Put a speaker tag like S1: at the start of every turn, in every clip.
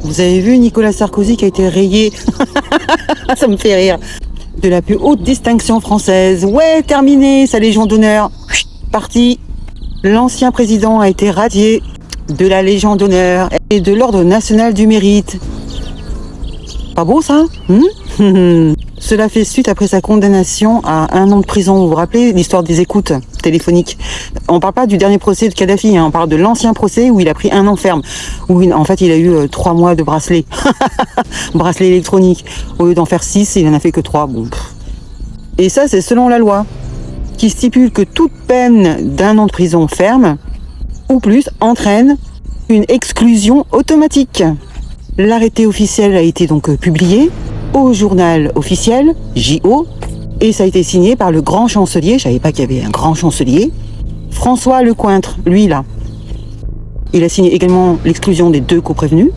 S1: Vous avez vu Nicolas Sarkozy qui a été rayé. Ça me fait rire. De la plus haute distinction française. Ouais, terminé, sa Légion d'honneur. Parti. L'ancien président a été radié de la Légion d'honneur et de l'Ordre national du mérite. Pas beau ça, Cela fait suite après sa condamnation à 1 an de prison. Vous vous rappelez l'histoire des écoutes téléphoniques? On parle pas du dernier procès de Kadhafi, hein, on parle de l'ancien procès où il a pris 1 an ferme. Où en fait il a eu 3 mois de bracelet. Bracelet électronique. Au lieu d'en faire 6, il en a fait que 3. Bon. Et ça c'est selon la loi, qui stipule que toute peine d'1 an de prison ferme, ou plus, entraîne une exclusion automatique. L'arrêté officiel a été donc publié au journal officiel, JO, et ça a été signé par le grand chancelier, je savais pas qu'il y avait un grand chancelier, François Lecointre, lui là. Il a signé également l'exclusion des 2 co-prévenus,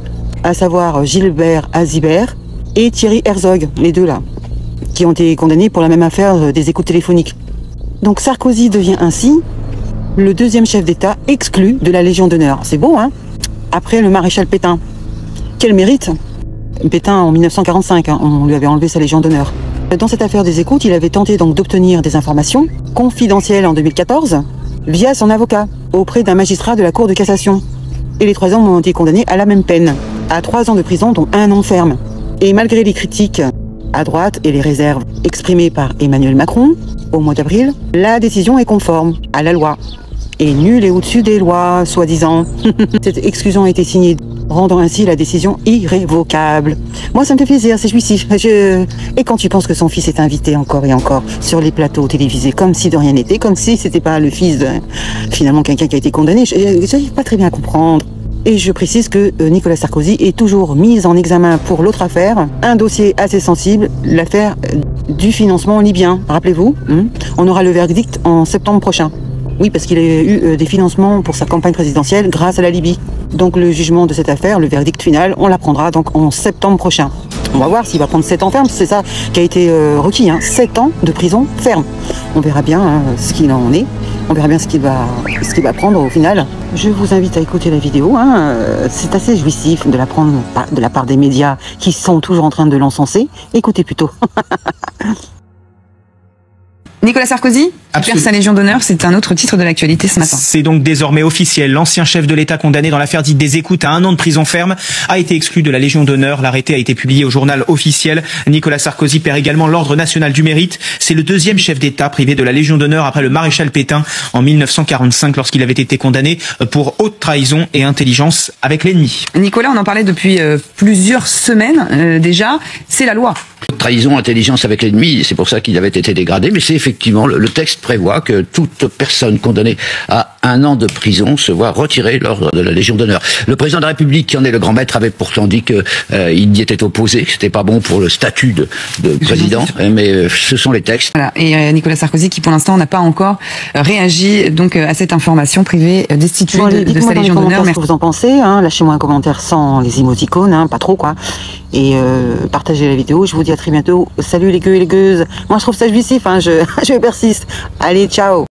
S1: à savoir Gilbert Azibert et Thierry Herzog, les 2 là, qui ont été condamnés pour la même affaire des écoutes téléphoniques. Donc Sarkozy devient ainsi le 2e chef d'État exclu de la Légion d'honneur. C'est beau, hein? Après le maréchal Pétain. Quel mérite! Pétain en 1945, hein, on lui avait enlevé sa Légion d'honneur. Dans cette affaire des écoutes, il avait tenté donc d'obtenir des informations confidentielles en 2014 via son avocat auprès d'un magistrat de la Cour de cassation. Et les 3 hommes ont été condamnés à la même peine, à 3 ans de prison dont 1 an ferme. Et malgré les critiques à droite et les réserves exprimées par Emmanuel Macron au mois d'avril, la décision est conforme à la loi. Et nul est au-dessus des lois, soi-disant. Cette exclusion a été signée, rendant ainsi la décision irrévocable. Moi, ça me fait plaisir, c'est jouissif. Et quand tu penses que son fils est invité encore et encore sur les plateaux télévisés, comme si de rien n'était, comme si c'était pas le fils de, finalement, quelqu'un qui a été condamné, j'arrive pas très bien à comprendre. Et je précise que Nicolas Sarkozy est toujours mis en examen pour l'autre affaire, un dossier assez sensible, l'affaire du financement libyen. Rappelez-vous, on aura le verdict en septembre prochain. Oui, parce qu'il a eu des financements pour sa campagne présidentielle grâce à la Libye. Donc le jugement de cette affaire, le verdict final, on l'apprendra donc en septembre prochain. On va voir s'il va prendre 7 ans ferme, c'est ça qui a été requis, 7 ans de prison ferme. On verra bien ce qu'il en est, on verra bien ce qu'il va prendre au final. Je vous invite à écouter la vidéo, c'est assez jouissif de la prendre de la part des médias qui sont toujours en train de l'encenser. Écoutez plutôt.
S2: Nicolas Sarkozy perd sa Légion d'honneur, c'est un autre titre de l'actualité ce matin.
S3: C'est donc désormais officiel. L'ancien chef de l'État condamné dans l'affaire dite des écoutes à 1 an de prison ferme a été exclu de la Légion d'honneur. L'arrêté a été publié au journal officiel. Nicolas Sarkozy perd également l'Ordre national du mérite. C'est le 2e chef d'État privé de la Légion d'honneur après le maréchal Pétain en 1945 lorsqu'il avait été condamné pour haute trahison et intelligence avec l'ennemi.
S2: Nicolas, on en parlait depuis plusieurs semaines déjà. C'est la loi.
S4: Trahison, intelligence avec l'ennemi, c'est pour ça qu'il avait été dégradé, mais c'est effectivement, le texte prévoit que toute personne condamnée à 1 an de prison se voit retirer l'ordre de la Légion d'honneur. Le président de la République, qui en est le grand maître, avait pourtant dit qu'il y était opposé, que c'était pas bon pour le statut de président, mais ce sont les textes.
S2: Voilà. Et Nicolas Sarkozy, qui pour l'instant n'a pas encore réagi donc à cette information privée destituée de sa Légion d'honneur.
S1: Dites-moi ce que vous en pensez, lâchez-moi un commentaire sans les émoticônes, pas trop quoi. Et partagez la vidéo, je vous dis à très bientôt. Salut les gueux et les gueuses. Moi je trouve ça jouissif, je persiste. Allez, ciao.